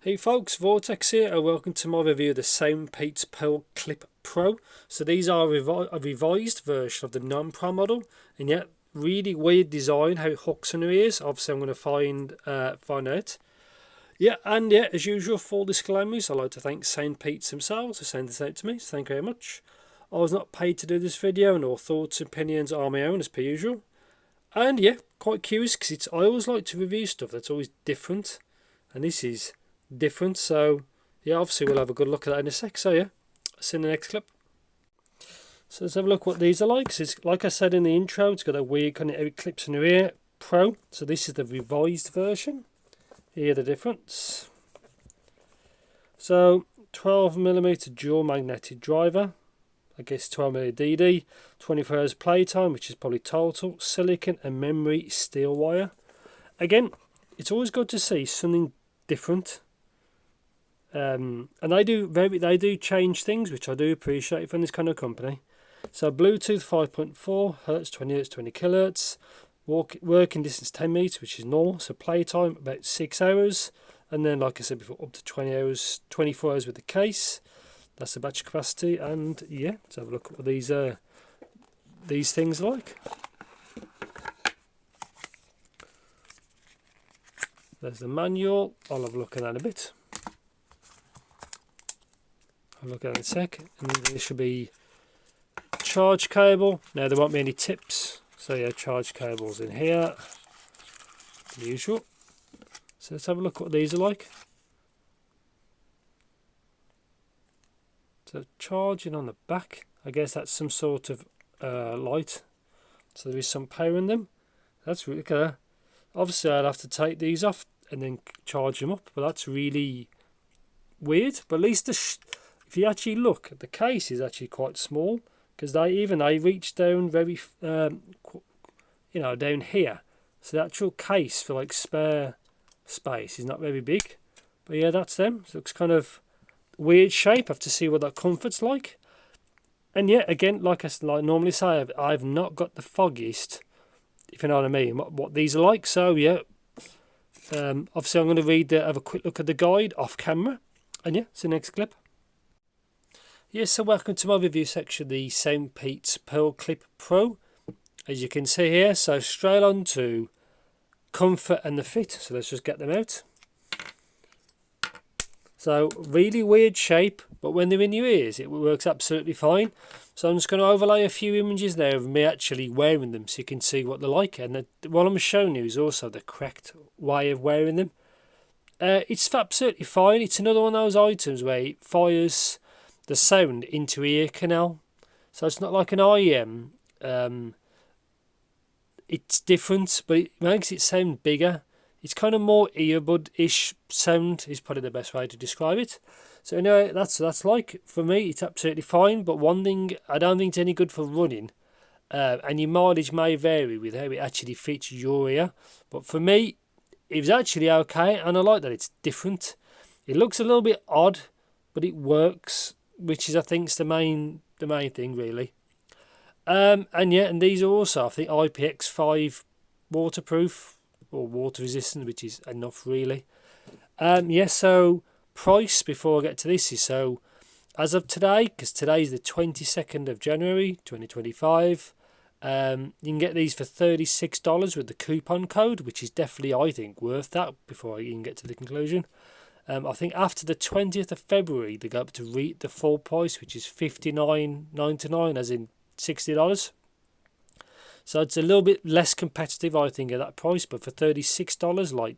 Hey folks, Vortex here and welcome to my review of the SoundPEATS PearlClip Pro. So these are a revised version of the non-Pro model, and yet really weird design, how it hooks on your ears. Obviously I'm going to find out. And as usual, full disclaimers, I'd like to thank SoundPEATS themselves for sending this out to me, so thank you very much. I was not paid to do this video and all thoughts and opinions are my own as per usual. And yeah, quite curious because I always like to review stuff that's always different, and this is different. So yeah, obviously we'll have a good look at that in a sec. So yeah, see you in the next clip. So let's have a look what these are like. So it's, like I said in the intro, it's got a weird kind of how it clips in your ear Pro. So this is the revised version. Here the difference. So 12mm dual magnetic driver, I guess 12mm DD, 24 hours playtime, which is probably total, silicon and memory steel wire. Again, it's always good to see something different. And they do change things, which I do appreciate from this kind of company. So Bluetooth 5.4 Hz, 20 Hz, 20 kHz, working distance 10 meters, which is normal. So playtime about 6 hours, and then like I said before, up to 20 hours, 24 hours with the case. That's the battery capacity, and yeah, let's have a look at what these things are like. There's the manual. I'll have a look at that in a bit. I'll look at it in a sec. And then there should be charge cable. Now there won't be any tips, so yeah, charge cables in here, the usual. So let's have a look at what these are like. So charging on the back, I guess that's some sort of light. So there is some power in them. That's really good. Obviously I'd have to take these off and then charge them up, but that's really weird. But at least if you actually look, the case is actually quite small, because they reach down very down here. So the actual case for like spare space is not very big. But yeah, that's them. So it looks kind of weird shape. I have to see what that comfort's like. And yeah, again, like I normally say, I've not got the foggiest, if you know what I mean, what these are like. So yeah, obviously I'm going to have a quick look at the guide off camera, and yeah, see you next clip. Yes, so welcome to my review section, the SoundPEATS PearlClip Pro. As you can see here, so straight on to comfort and the fit. So let's just get them out. So really weird shape, but when they're in your ears, it works absolutely fine. So I'm just going to overlay a few images there of me actually wearing them, so you can see what they're like. And what I'm showing you is also the correct way of wearing them. It's absolutely fine. It's another one of those items where it fires the sound into ear canal. So it's not like an IEM. It's different, but it makes it sound bigger. It's kind of more earbud-ish sound is probably the best way to describe it. So anyway, that's like, for me, it's absolutely fine. But one thing, I don't think it's any good for running. And your mileage may vary with how it actually fits your ear. But for me, it was actually okay, and I like that it's different. It looks a little bit odd, but it works, which is, I think, is the main thing really. And yeah, and these are also, I think, IPX5 waterproof or water resistant, which is enough really. Yeah, so price before I get to this is, so as of today, because today is the 22nd of January 2025, you can get these for $36 with the coupon code, which is definitely, I think, worth that before I even get to the conclusion. I think after the 20th of February, they go up to the full price, which is $59.99, as in $60. So it's a little bit less competitive, I think, at that price. But for $36, like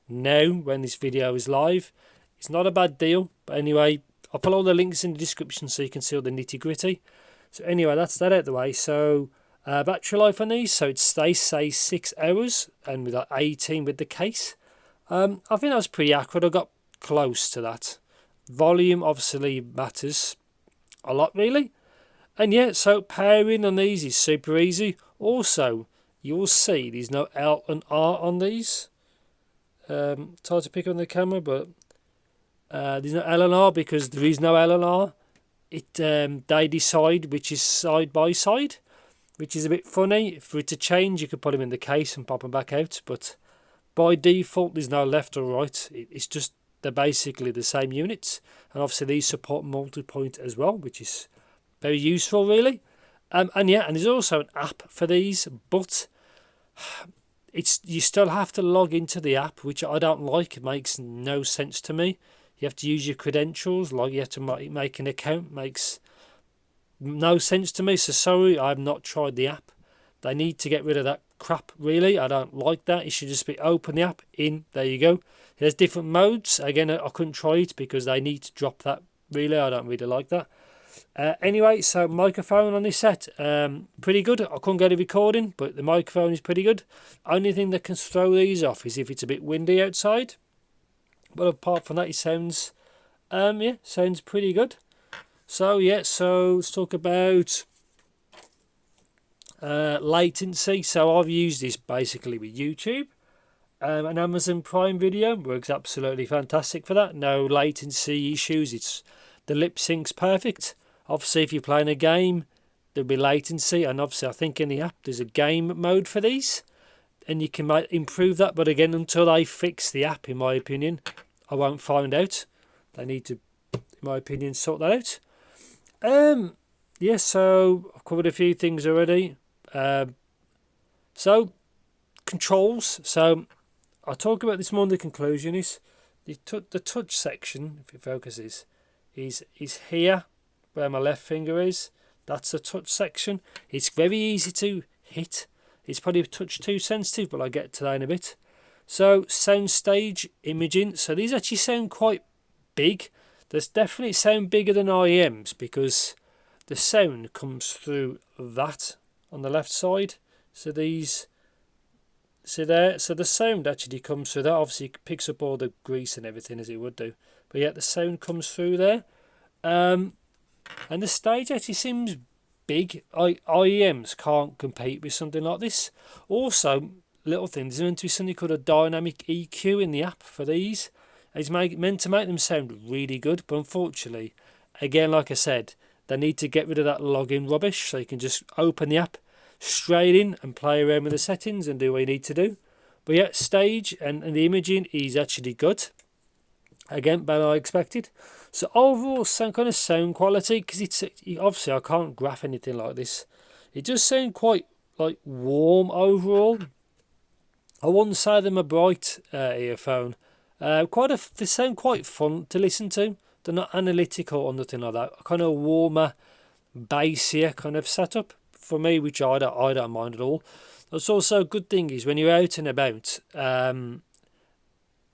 now, when this video is live, it's not a bad deal. But anyway, I'll put all the links in the description so you can see all the nitty gritty. So anyway, that's that out of the way. So battery life on these, so they say 6 hours, and with like 18 with the case. I think that was pretty accurate. I got close to that. Volume obviously matters a lot really. And yeah, so pairing on these is super easy. Also, you'll see there's no L and R on these. It's hard to pick on the camera, but there's no L and R because there is no L and R. They decide which is side by side, which is a bit funny. For it to change, you could put them in the case and pop them back out, but by default there's no left or right. It's just they're basically the same units, and obviously these support Multipoint as well, which is very useful really. And yeah, and there's also an app for these, but you still have to log into the app, which I don't like. It makes no sense to me. You have to use your credentials, like you have to make an account. Makes no sense to me. So sorry, I've not tried the app. They need to get rid of that crap, really. I don't like that. It should just be open the app, in, there you go. There's different modes. Again, I couldn't try it because they need to drop that, really. I don't really like that. Anyway, so microphone on this set, pretty good. I couldn't get a recording, but the microphone is pretty good. Only thing that can throw these off is if it's a bit windy outside. But apart from that, it sounds, yeah, sounds pretty good. So yeah, so let's talk about latency. So I've used this basically with YouTube. And Amazon Prime Video works absolutely fantastic for that. No latency issues. The lip sync's perfect. Obviously, if you're playing a game, there'll be latency, and obviously I think in the app there's a game mode for these, and you can improve that. But again, until they fix the app, in my opinion, I won't find out. They need to, in my opinion, sort that out. Yeah, so I've covered a few things already. So controls. So I'll talk about this more in the conclusion. Is the touch section, if it focuses, is here where my left finger is. That's the touch section. It's very easy to hit. It's probably a touch too sensitive, but I'll get to that in a bit. So soundstage imaging. So these actually sound quite big. There's definitely sound bigger than IEMs because the sound comes through that on the left side. So these, see there, so the sound actually comes through that. Obviously it picks up all the grease and everything as it would do, but yeah, the sound comes through there. And the stage actually seems big. IEMs can't compete with something like this. Also, little things, there's meant to be something called a dynamic EQ in the app for these. It's meant to make them sound really good, but unfortunately, again, like I said, they need to get rid of that login rubbish, so you can just open the app straight in and play around with the settings and do what you need to do. But yeah, stage and the imaging is actually good. Again, better than I expected. So overall, some kind of sound quality, because it's obviously I can't graph anything like this. It does sound quite like warm overall. I wouldn't say them a bright earphone. They sound quite fun to listen to. They're not analytical or nothing like that. Kind of warmer, bassier kind of setup for me, which I don't mind at all. That's also a good thing is when you're out and about.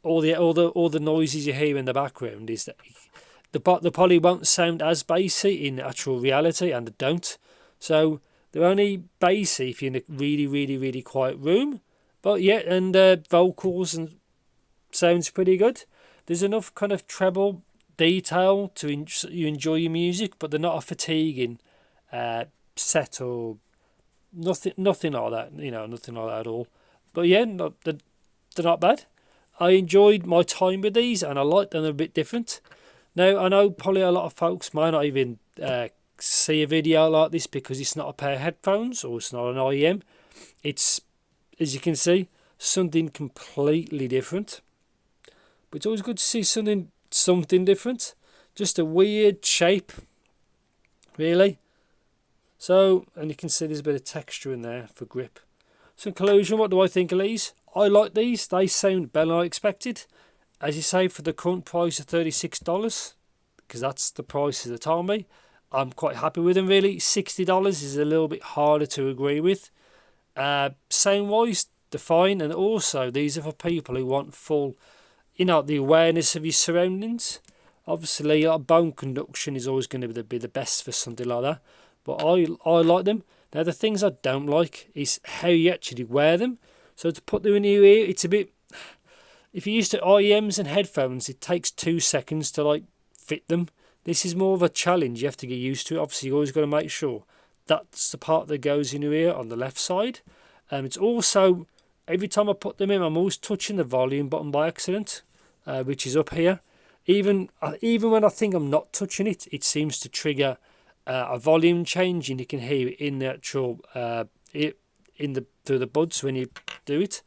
All the noises you hear in the background is that the probably won't sound as bassy in actual reality, and they don't. So they're only bassy if you're in a really, really, really quiet room. But yeah, and vocals and sounds pretty good. There's enough kind of treble detail to you enjoy your music, but they're not a fatiguing set or nothing like that. Nothing like that at all. But yeah, they're not bad. I enjoyed my time with these, and I like them a bit different. Now, I know probably a lot of folks might not even see a video like this because it's not a pair of headphones or it's not an IEM. It's, as you can see, something completely different. But it's always good to see something different. Just a weird shape, really. So, and you can see there's a bit of texture in there for grip. So in conclusion, what do I think of these? I like these. They sound better than I expected. As you say, for the current price of $36, because that's the prices they told me, I'm quite happy with them really. $60 is a little bit harder to agree with. Sound wise, they're fine, and also these are for people who want full, the awareness of your surroundings. Obviously, bone conduction is always going to be the best for something like that, but I like them. Now the things I don't like is how you actually wear them. So to put them in your ear, it's a bit. If you're used to IEMs and headphones, it takes 2 seconds to fit them. This is more of a challenge. You have to get used to it. Obviously, you always got to make sure that's the part that goes in your ear on the left side. It's also, every time I put them in, I'm always touching the volume button by accident, which is up here. Even when I think I'm not touching it, it seems to trigger a volume change, and you can hear it in the actual through the buds when you do it.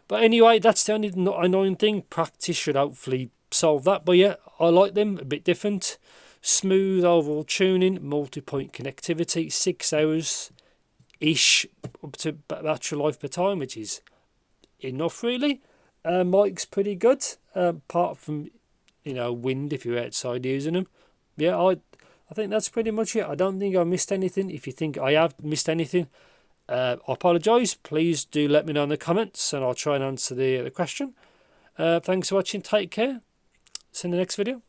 But anyway, that's the only annoying thing. Practice should hopefully solve that. But yeah, I like them, a bit different. Smooth overall tuning, multi-point connectivity, 6 hours ish up to battery life per time, which is enough really. Mic's pretty good, apart from, you know, wind if you're outside using them. Yeah, I think that's pretty much it. I don't think I missed anything. If you think I have missed anything, I apologise. Please do let me know in the comments and I'll try and answer the question. Thanks for watching. Take care. See you in the next video.